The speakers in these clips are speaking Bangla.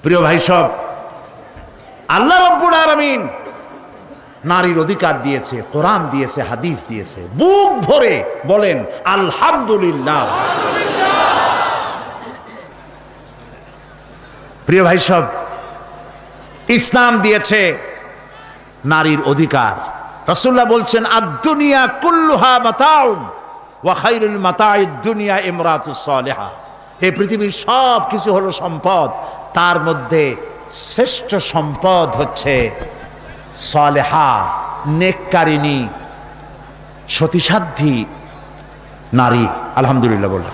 প্রিয় ভাই সব, আল্লাহ রাব্বুল আলামিন নারীর অধিকার দিয়েছে, কোরআন দিয়েছে, হাদিস দিয়েছে। বুক ভরে বলেন আলহামদুলিল্লাহ। প্রিয় ভাই সব, ইসলাম দিয়েছে নারীর অধিকার। রাসূলুল্লাহ বলছেন আদ-দুনিয়া কুল্লুহা মাতাউন ওয়া খায়রুল মাতাইদ দুনিয়া ইমরাতুস সালিহা। এই পৃথিবীর সব কিছু হলো সম্পদ, তার মধ্যে শ্রেষ্ঠ সম্পদ হচ্ছে সালেহা, নেককারিনী, সতীসাধ্যী নারী। আলহামদুলিল্লাহ বলে।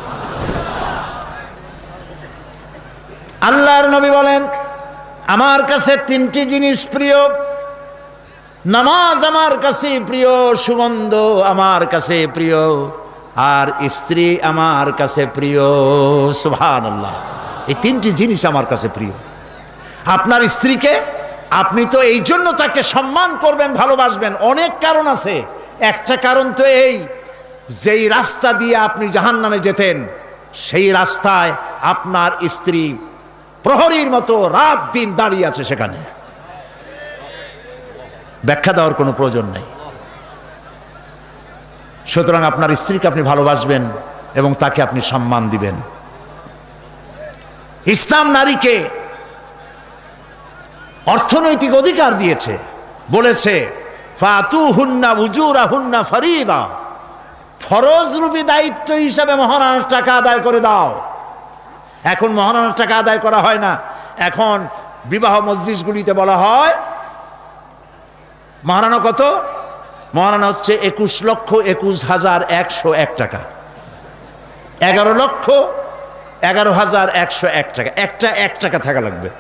আল্লাহর নবী বলেন আমার কাছে তিনটি জিনিস প্রিয়, নামাজ আমার কাছে প্রিয়, সুগন্ধ আমার কাছে প্রিয়, আর স্ত্রী আমার কাছে প্রিয়। সুবহানাল্লাহ। এই তিনটি জিনিস আমার কাছে প্রিয়। আপনার স্ত্রীকে আপনি তো এই জন্য তাকে সম্মান করবেন, ভালোবাসবেন, অনেক কারণ আছে। একটা কারণ তো এই, যেই রাস্তা দিয়ে আপনি জাহান্নামে যেতেন সেই রাস্তায় আপনার স্ত্রী প্রহরীর মতো রাত দিন দাঁড়িয়ে আছে, সেখানে ব্যাখ্যা দেওয়ার কোনো প্রয়োজন নেই। সুতরাং আপনার স্ত্রীকে আপনি ভালোবাসবেন এবং তাকে আপনি সম্মান দিবেন। ইসলাম নারীকে অর্থনৈতিক অধিকার দিয়েছে, বলেছে ফাতুহুন্না উজুরাহুন্না ফরিদা, ফরজরূপী দায়িত্ব হিসাবে মহারণার টাকা আদায় করে দাও। এখন মহারণার টাকা আদায় করা হয় না, এখন বিবাহ মজলিসগুলিতে বলা হয় মহারণা কত? মহারণা হচ্ছে 21,21,101 টাকা, 11,11,101 টাকা। একটা 1 টাকা থাকা লাগবে।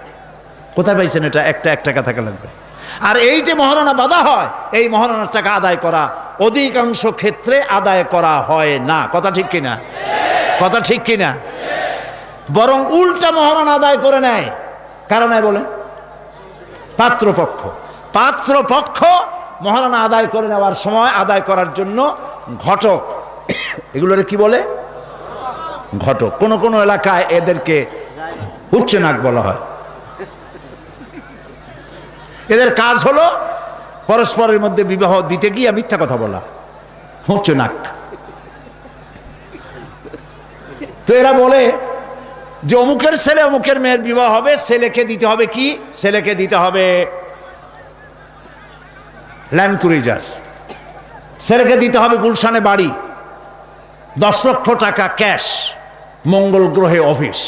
কোথায় পাইছেন এটা? একটা 1 টাকা থাকা লাগবে। আর এই যে মহারণা বাঁধা হয়, এই মহারণার টাকা আদায় করা অধিকাংশ ক্ষেত্রে আদায় করা হয় না। কথা ঠিক কিনা? কথা ঠিক কিনা? বরং উল্টা মহারণা আদায় করে নেয়। কারণ বলেন পাত্রপক্ষ। পাত্রপক্ষ মহারণা আদায় করে নেওয়ার সময় আদায় করার জন্য ঘটক, এগুলোরে কি বলে? ঘটক। কোন কোন এলাকায় এদেরকে উচ্চ নাক বলা হয়। এদের কাজ হলো পরস্পরের মধ্যে বিবাহ দিতে গিয়ে মিথ্যা কথা বলা, উচ্চ নাক। তো এরা বলে যে অমুকের ছেলে অমুকের মেয়ের বিবাহ হবে, ছেলেকে দিতে হবে কি? ছেলেকে দিতে হবে ল্যান্ড ক্রুইজার, ছেলেকে দিতে হবে গুলশানে বাড়ি, 10 লক্ষ টাকা ক্যাশ, মঙ্গল গ্রহে অফিস।